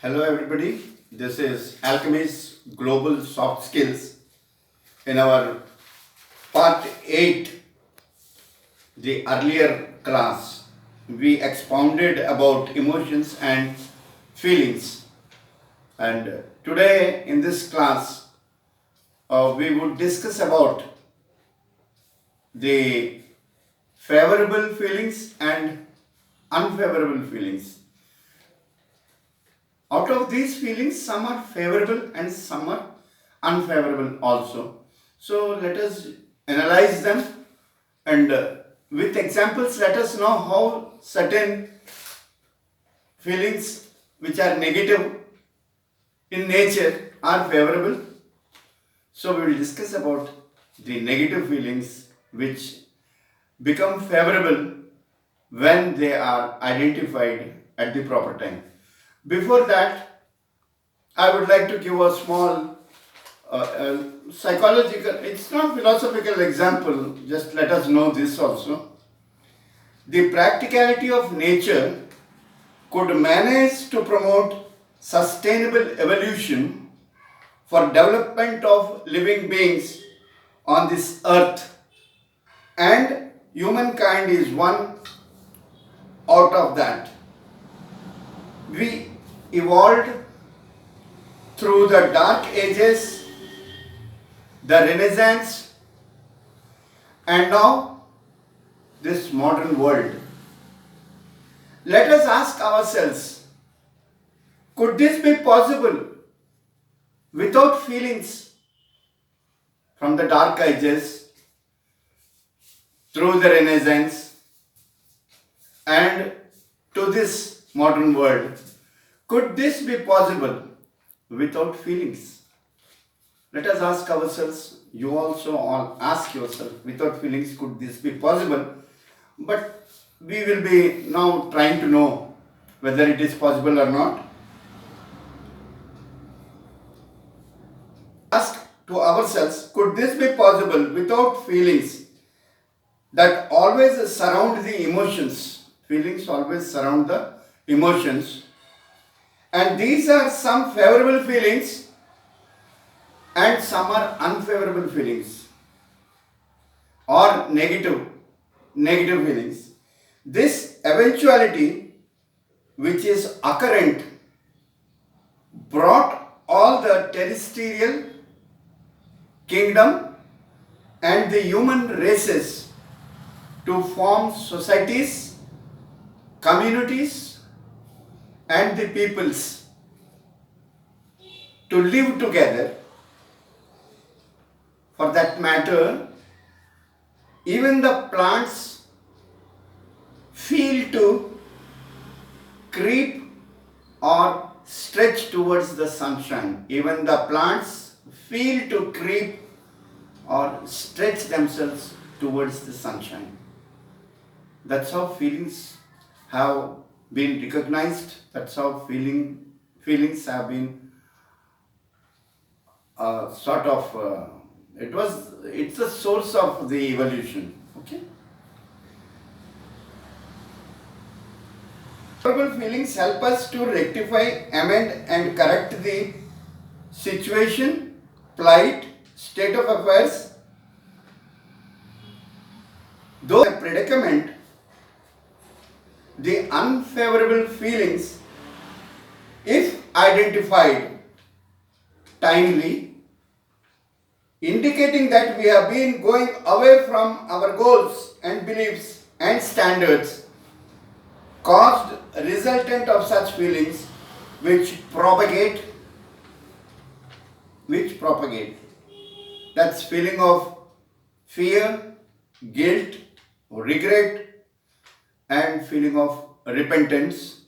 Hello, everybody. This is Alchemy's Global Soft Skills. In our part 8, the earlier class, we expounded about emotions and feelings. And today, in this class, we would discuss about the favorable feelings and unfavorable feelings. Out of these feelings, some are favorable and some are unfavorable also. So let us analyze them and with examples, let us know how certain feelings which are negative in nature are favorable. So we will discuss about the negative feelings which become favorable when they are identified at the proper time. Before that, I would like to give a small psychological, it's not philosophical example, just let us know this also. The practicality of nature could manage to promote sustainable evolution for development of living beings on this earth, and humankind is one out of that. We evolved through the dark ages, the Renaissance, and now this modern world. Let us ask ourselves, could this be possible without feelings from the dark ages, through the Renaissance, and to this modern world? Could this be possible without feelings? Let us ask ourselves, you also all ask yourself, without feelings, could this be possible? But we will be now trying to know whether it is possible or not. Ask to ourselves, could this be possible without feelings that always surround the emotions? Feelings always surround the emotions. And these are some favorable feelings and some are unfavorable feelings or negative feelings. This eventuality which is occurrent brought all the terrestrial kingdom and the human races to form societies, communities, and the peoples to live together. For that matter, even the plants feel to creep or stretch towards the sunshine. Even the plants feel to creep or stretch themselves towards the sunshine. That's how feelings have been recognized. That's how feelings have been it's a source of the evolution. Okay. Favorable feelings help us to rectify, amend, and correct the situation, plight, state of affairs. Though a predicament, the unfavorable feelings, if identified timely, indicating that we have been going away from our goals and beliefs and standards, caused resultant of such feelings which propagate. That's feeling of fear, guilt, regret, and feeling of repentance.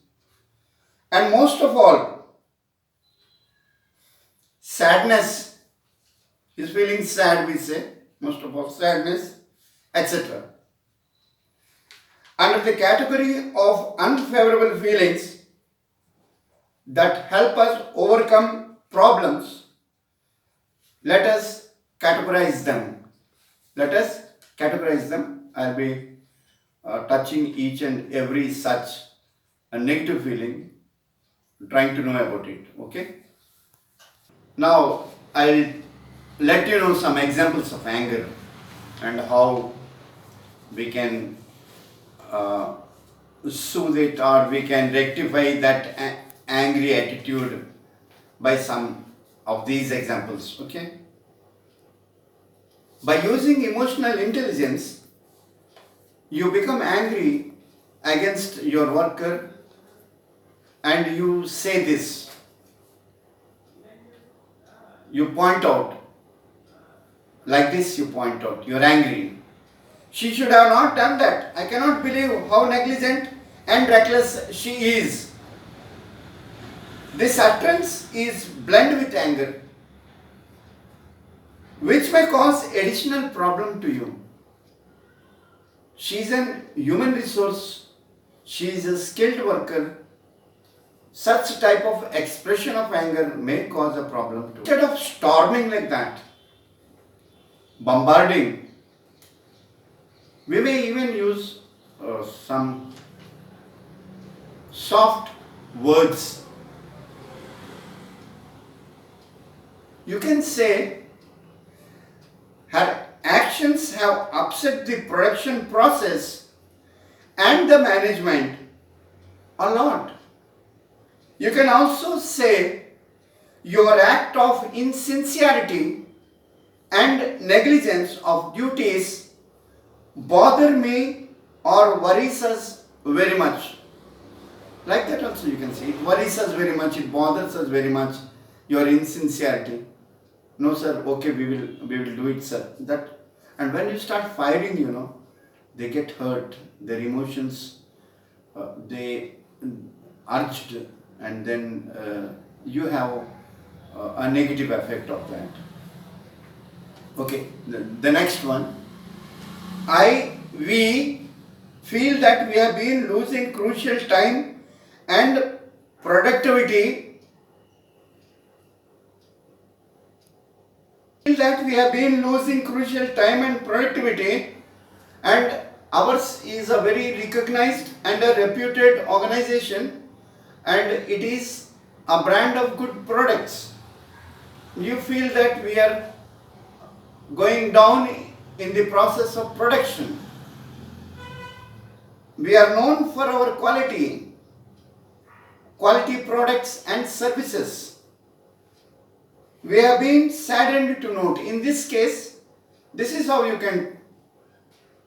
And most of all, sadness. Is feeling sad, we say. Most of all, sadness, etc. Under the category of unfavorable feelings that help us overcome problems, let us categorize them. I'll be touching each and every such a negative feeling trying to know about it. Okay. Now I'll let you know some examples of anger and how we can uh, soothe it, or we can rectify that angry attitude by some of these examples. Okay. By using emotional intelligence, you become angry against your worker and you say this. You point out, like this, you point out, you're angry. She should have not done that. I cannot believe how negligent and reckless she is. This utterance is blended with anger, which may cause additional problem to you. She is a human resource. She is a skilled worker. Such type of expression of anger may cause a problem too. Instead of storming like that, bombarding, we may even use some soft words. You can say, her actions have upset the production process and the management a lot. You can also say, your act of insincerity and negligence of duties bother me or worries us very much. Like that also you can say, it worries us very much, it bothers us very much, your insincerity. No sir, okay, we will do it sir. That, and when you start firing, they get hurt, their emotions, they urged, and then you have a negative effect of that. Okay, the next one. We feel that we have been losing crucial time and productivity. And ours is a very recognized and a reputed organization, and it is a brand of good products. You feel that we are going down in the process of production. We are known for our quality products and services. We have been saddened to note. In this case, this is how you can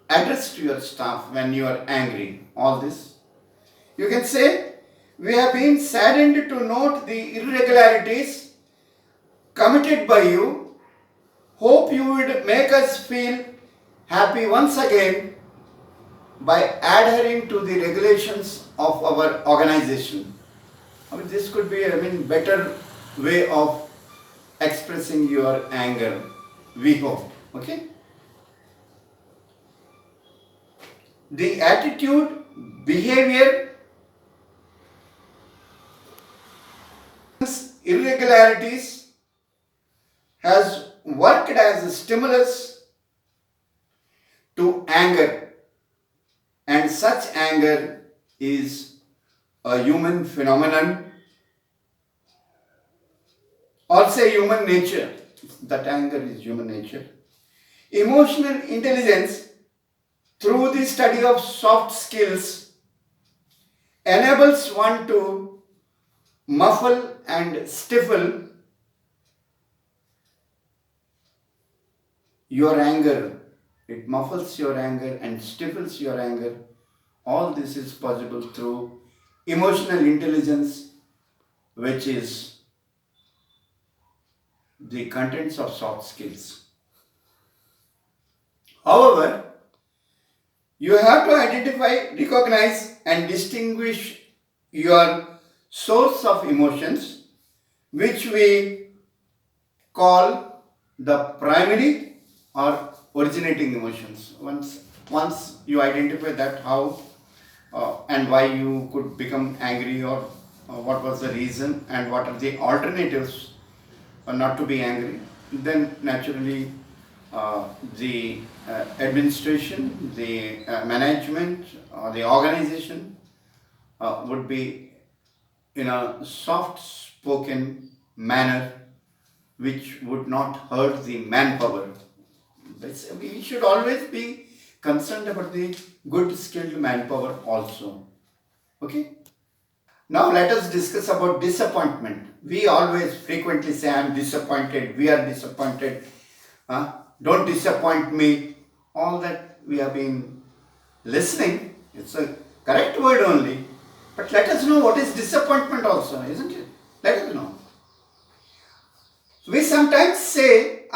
address to your staff when you are angry. All this. You can say, we have been saddened to note the irregularities committed by you. Hope you would make us feel happy once again by adhering to the regulations of our organization. This could be better way of expressing your anger, we hope. Okay? The attitude, behavior, irregularities has worked as a stimulus to anger, and such anger is a human phenomenon, or say human nature. That anger is human nature. Emotional intelligence, through the study of soft skills, enables one to muffle and stifle your anger. It muffles your anger and stifles your anger. All this is possible through emotional intelligence, which is the contents of soft skills. However, you have to identify, recognize, and distinguish your source of emotions, which we call the primary or originating emotions. Once you identify that, how and why you could become angry, or what was the reason and what are the alternatives not to be angry, then naturally the administration, the management or the organization would be in a soft spoken manner which would not hurt the manpower. We should always be concerned about the good skilled manpower also. Okay. Now let us discuss about disappointment. We always frequently say, I am disappointed, we are disappointed, don't disappoint me. All that we have been listening, it's a correct word only. But let us know what is disappointment also, isn't it? Let us know. We sometimes say,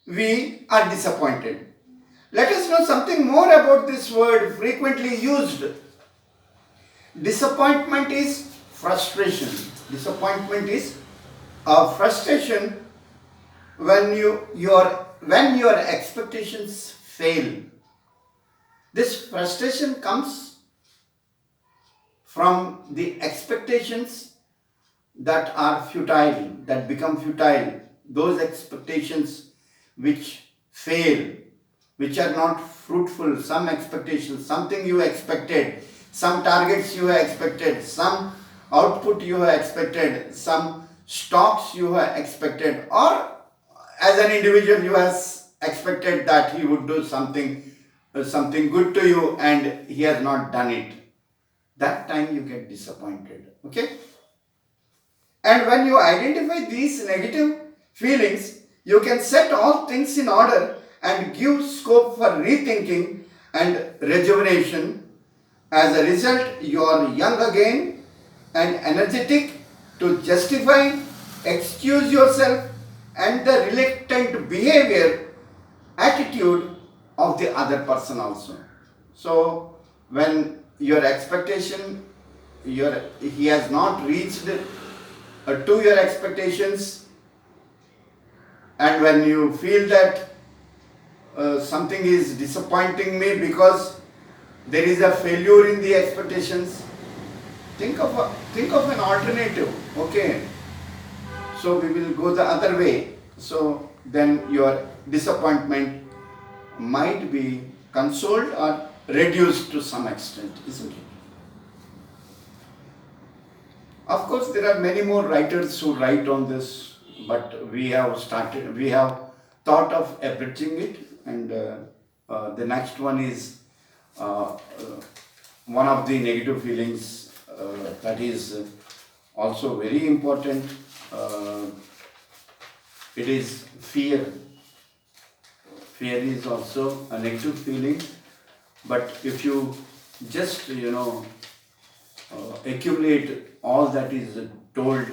we are disappointed. Let us know something more about this word frequently used. Disappointment is frustration. Disappointment is a frustration when your expectations fail. This frustration comes from the expectations that are futile, that become futile. Those expectations which fail, which are not fruitful. Some expectations, something you expected, some targets you have expected, some output you have expected, some stocks you have expected, or as an individual you have expected that he would do something good to you and he has not done it. That time you get disappointed. Okay. And when you identify these negative feelings, you can set all things in order and give scope for rethinking and rejuvenation. As a result, you are young again and energetic to justify, excuse yourself, and the reluctant behavior, attitude of the other person also. So, when your expectation, he has not reached to your expectations, and when you feel that something is disappointing me because there is a failure in the expectations, think of an alternative. Okay, so we will go the other way. So then your disappointment might be consoled or reduced to some extent, isn't it? Of course, there are many more writers who write on this, but we have thought of abridging it, and the next one is one of the negative feelings that is also very important. It is fear. Fear is also a negative feeling, but if you just accumulate all that is told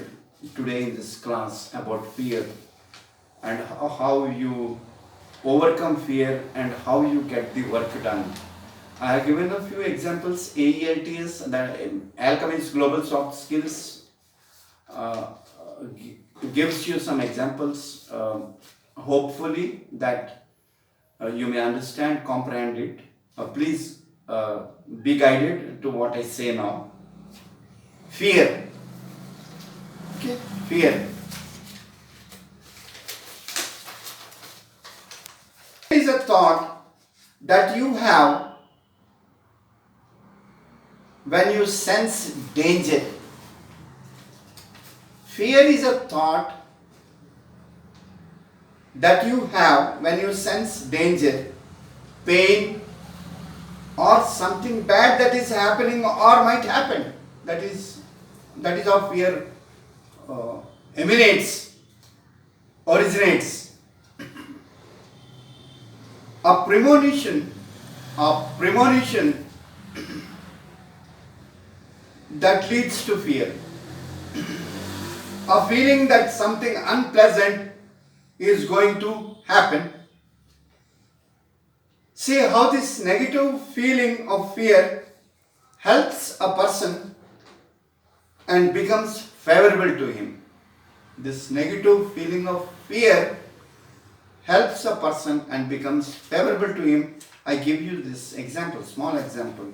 today in this class about fear and how you overcome fear and how you get the work done. I have given a few examples. AELTS, that Alchemist Global Soft Skills, gives you some examples. Hopefully that you may understand, comprehend it. Please be guided to what I say now. Fear. Okay, fear. Is a thought that you have when you sense danger. Fear is a thought that you have when you sense danger, pain, or something bad that is happening or might happen. That is how fear originates. A premonition that leads to fear. A feeling that something unpleasant is going to happen. See how this negative feeling of fear helps a person and becomes favorable to him. This negative feeling of fear helps a person and becomes favorable to him. I give you this example, small example.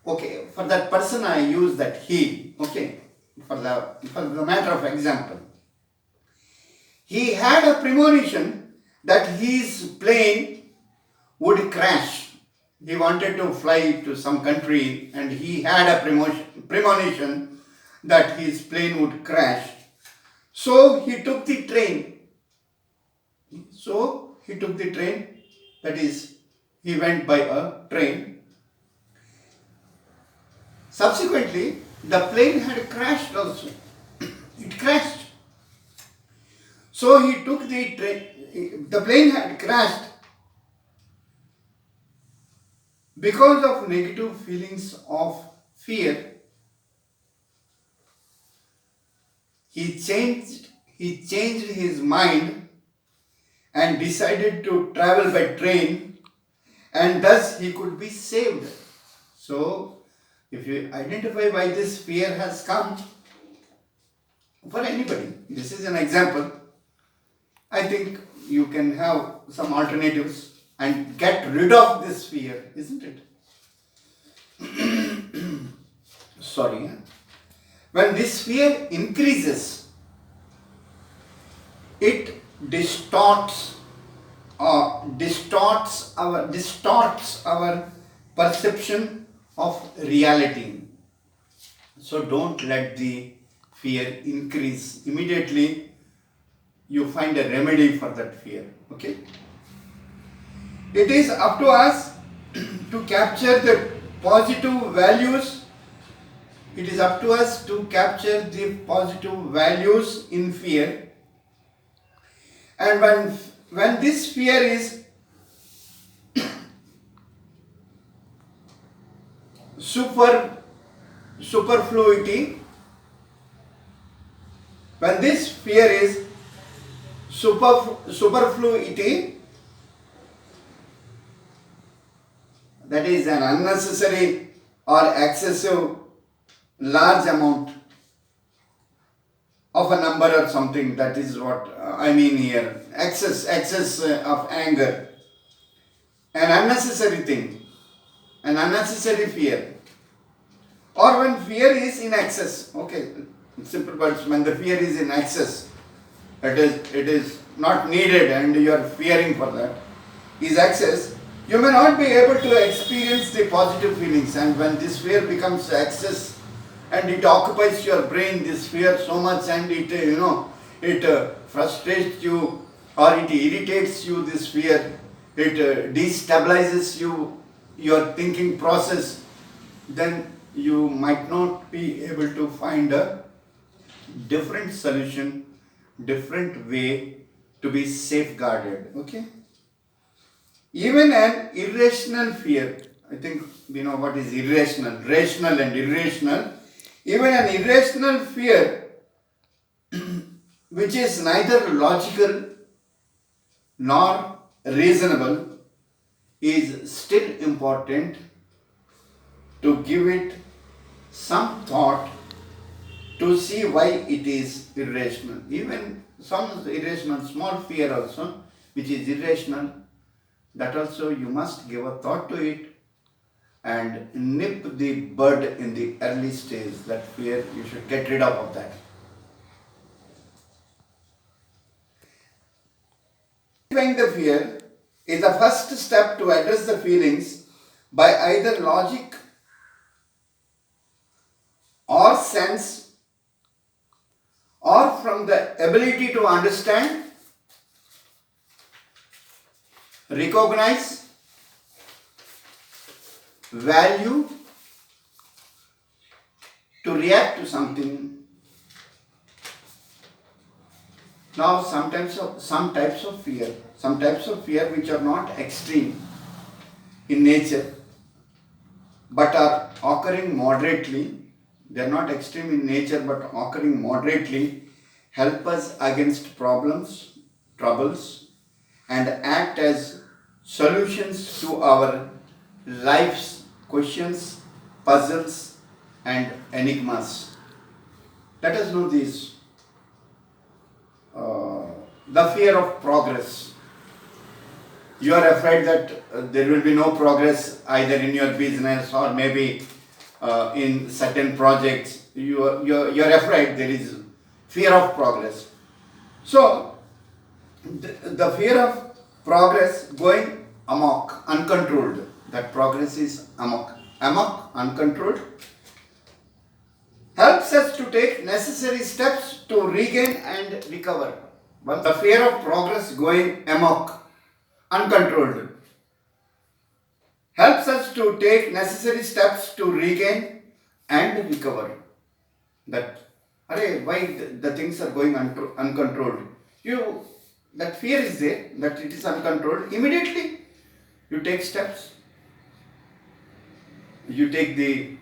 Okay, for that person I use that he. Okay, for the matter of example. He had a premonition that his plane would crash. He wanted to fly to some country and he had a premonition that his plane would crash. So he took the train. That is, he went by a train. Subsequently, the plane had crashed also. It crashed. So he took the train. The plane had crashed because of negative feelings of fear. He changed his mind and decided to travel by train, and thus he could be saved. So, if you identify why this fear has come for anybody, this is an example. I think you can have some alternatives and get rid of this fear, isn't it? Sorry. When this fear increases, it distorts our perception of reality. So don't let the fear increase. Immediately you find a remedy for that fear. Okay? It is up to us to capture the positive values. It is up to us to capture the positive values in fear. And when this fear is superfluity, when this fear is superfluity, that is an unnecessary or excessive large amount of a number or something, that is what I mean here. Excess of anger, an unnecessary thing, an unnecessary fear, or when fear is in excess. Okay, in simple words, when the fear is in excess, it is not needed and you are fearing for that, is excess, you may not be able to experience the positive feelings. And when this fear becomes excess and it occupies your brain, this fear so much, and it frustrates you or it irritates you, this fear, it destabilizes your thinking process, then you might not be able to find a different solution, different way to be safeguarded. Okay? Even an irrational fear, I think we know what is irrational, rational and irrational. Even an irrational fear, which is neither logical nor reasonable, is still important to give it some thought to see why it is irrational. Even some irrational, small fear also, which is irrational, that also you must give a thought to it and nip the bud in the early stage. That fear, you should get rid of that. Identifying the fear is the first step to address the feelings by either logic or sense, or from the ability to understand, recognize, value, to react to something. Now some types of fear which are not extreme in nature but are occurring moderately. They are not extreme in nature but occurring moderately, help us against problems, troubles, and act as solutions to our life's questions, puzzles, and enigmas. Let us know this. The fear of progress. You are afraid that there will be no progress either in your business or maybe in certain projects. You're afraid, there is fear of progress. So, the fear of progress going amok, uncontrolled. That progress is amok, uncontrolled. to take necessary steps to regain and recover. But the fear of progress going amok, uncontrolled, helps us to take necessary steps to regain and recover. That, why the things are going uncontrolled? You, that fear is there, that it is uncontrolled. Immediately, you take steps. You take the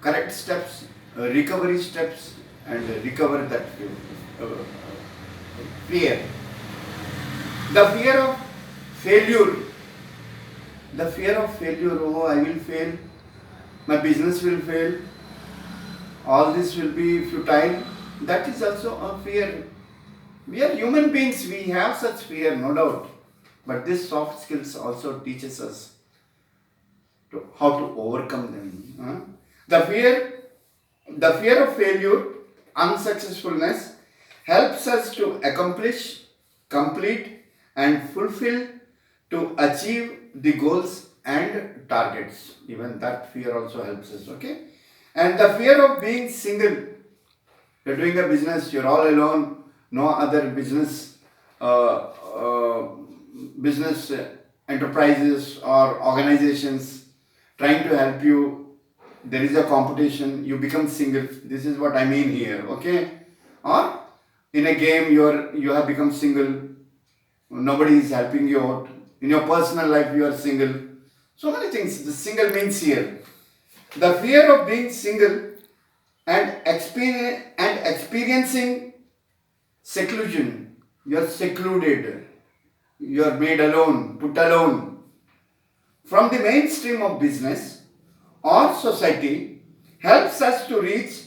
correct steps, recovery steps, and recover that fear. The fear of failure. The fear of failure, oh, I will fail, my business will fail, all this will be futile. That is also a fear. We are human beings, we have such fear, no doubt. But this soft skills also teaches us how to overcome them. The fear of failure, unsuccessfulness, helps us to accomplish, complete, and fulfill, to achieve the goals and targets. Even that fear also helps us. Okay, and the fear of being single. You're doing a business, you're all alone, no other business enterprises or organizations trying to help you. There is a competition, you become single. This is what I mean here. Okay, or in a game you have become single, nobody is helping you out. In your personal life you are single. So many things the single means here. The fear of being single and experiencing seclusion. You are secluded, you are made alone, put alone from the mainstream of business or society, helps us to reach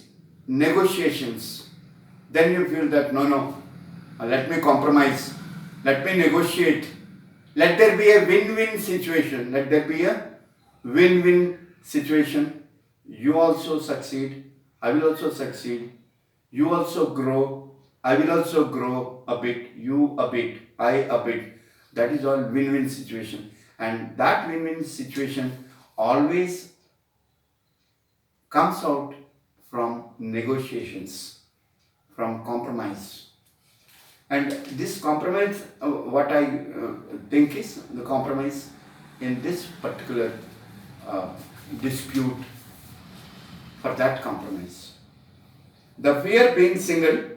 negotiations. Then you feel that no, let me compromise, let me negotiate, let there be a win-win situation, let there be a win-win situation. You also succeed, I will also succeed, you also grow, I will also grow a bit, you a bit, I a bit. That is all win-win situation. And that win-win situation always comes out from negotiations, from compromise. And this compromise, what I think is the compromise in this particular dispute, for that compromise. The fear being single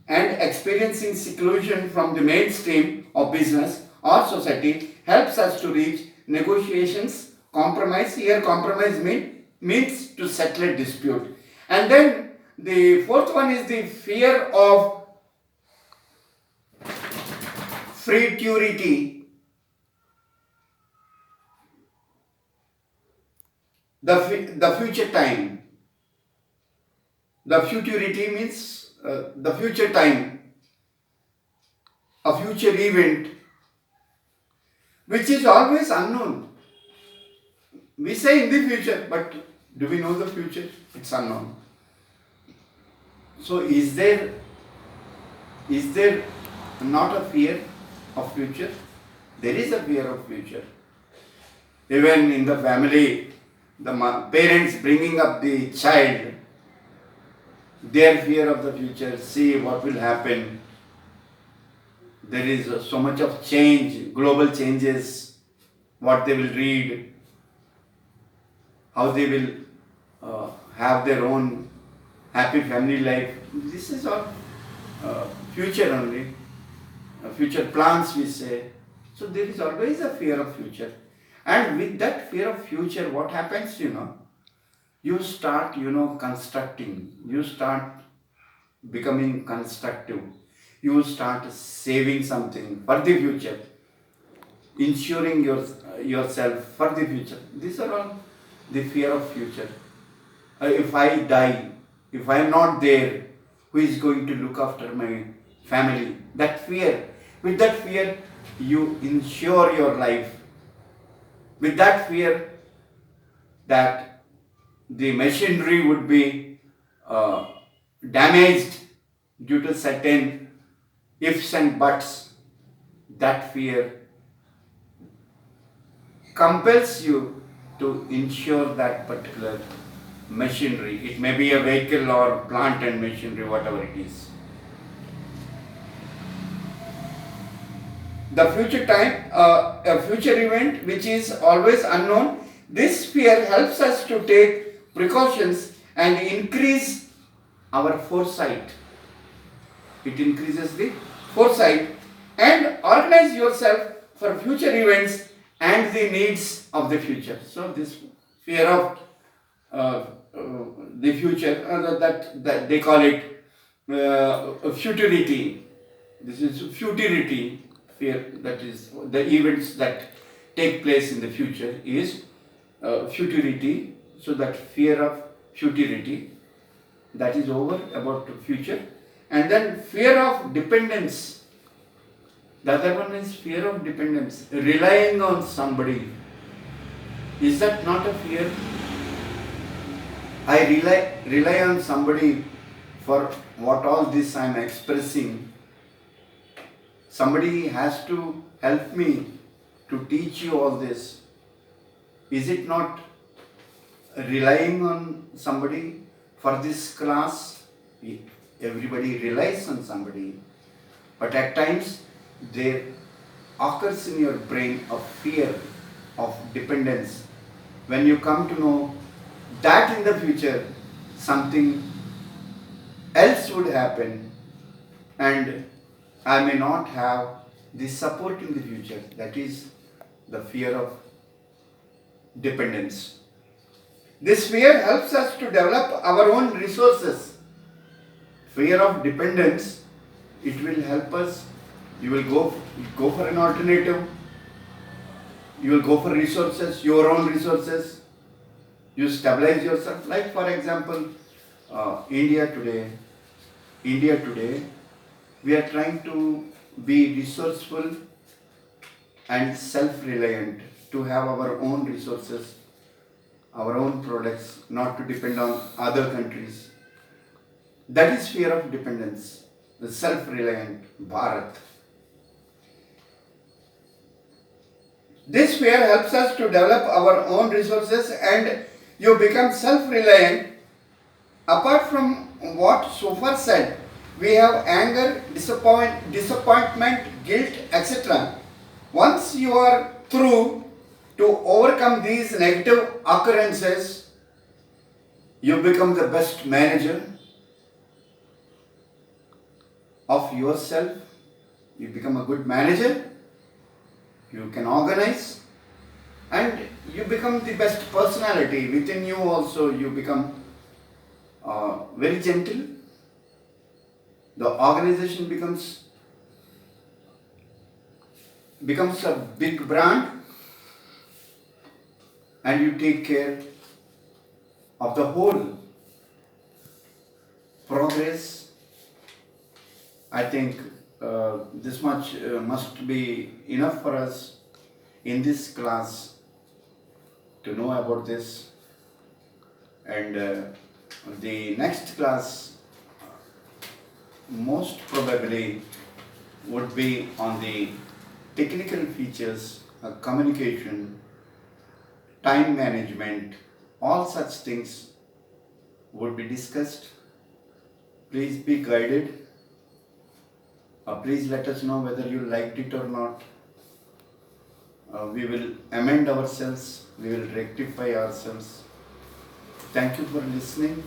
and experiencing seclusion from the mainstream of business or society helps us to reach negotiations, compromise. Here compromise means to settle a dispute. And then the fourth one is the fear of futurity. The future time. The futurity means the future time, a future event which is always unknown. We say in the future, but do we know the future? It's unknown. So is there not a fear of future? There is a fear of future. Even in the family, the parents bringing up the child, their fear of the future, see what will happen. There is so much of change, global changes, what they will read, how they will have their own happy family life. This is all future only, future plans we say. So there is always a fear of future. And with that fear of future, what happens, you start, constructing, you start becoming constructive, you start saving something for the future, ensuring yourself for the future. These are all the fear of future. If I die, if I am not there, who is going to look after my family? That fear. With that fear, you insure your life. With that fear that the machinery would be damaged due to certain ifs and buts, that fear compels you to insure that particular machinery. It may be a vehicle or plant and machinery, whatever it is. The future time, a future event which is always unknown. This fear helps us to take precautions and increase our foresight. It increases the foresight and organize yourself for future events and the needs of the future. So this fear of the future, that they call it futurity. This is futurity fear, that is the events that take place in the future is futurity. So that fear of futurity, that is over about the future. And then fear of dependence. The other one is fear of dependence, relying on somebody. Is that not a fear? I rely on somebody for what all this I am expressing. Somebody has to help me to teach you all this. Is it not relying on somebody for this class? Everybody relies on somebody. But at times there occurs in your brain a fear of dependence. When you come to know that in the future something else would happen and I may not have the support in the future. That is the fear of dependence. This fear helps us to develop our own resources. Fear of dependence, it will help us. You will go for an alternative. You will go for resources, your own resources. You stabilize yourself. Like for example, India today, we are trying to be resourceful and self-reliant, to have our own resources, our own products, not to depend on other countries. That is fear of dependence, the self-reliant Bharat. This fear helps us to develop our own resources and you become self-reliant. Apart from what so said, we have anger, disappointment, guilt, etc. Once you are through to overcome these negative occurrences, you become the best manager of yourself. You become a good manager. You can organize and you become the best personality. Within you also you become very gentle. The organization becomes a big brand and you take care of the whole progress. I think this much must be enough for us in this class to know about this, and the next class most probably would be on the technical features, communication, time management, all such things would be discussed. Please be guided. Please let us know whether you liked it or not. We will amend ourselves, we will rectify ourselves. Thank you for listening.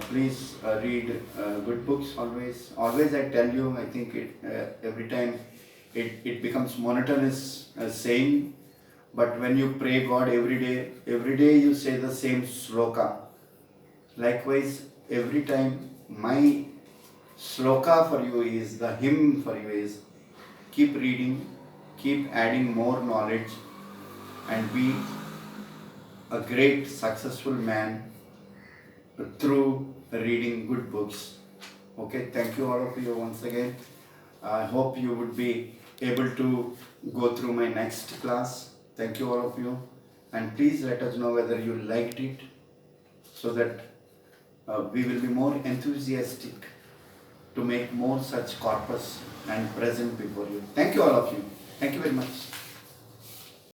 Please read good books always. Always I tell you, I think every time it becomes monotonous saying, but when you pray God every day you say the same sloka. Likewise, every time my sloka for you is, the hymn for you is, keep reading, keep adding more knowledge and be a great successful man through reading good books. Okay, thank you all of you once again. I hope you would be able to go through my next class. Thank you all of you, and please let us know whether you liked it, so that we will be more enthusiastic to make more such corpus and present before you. Thank you all of you. Thank you very much.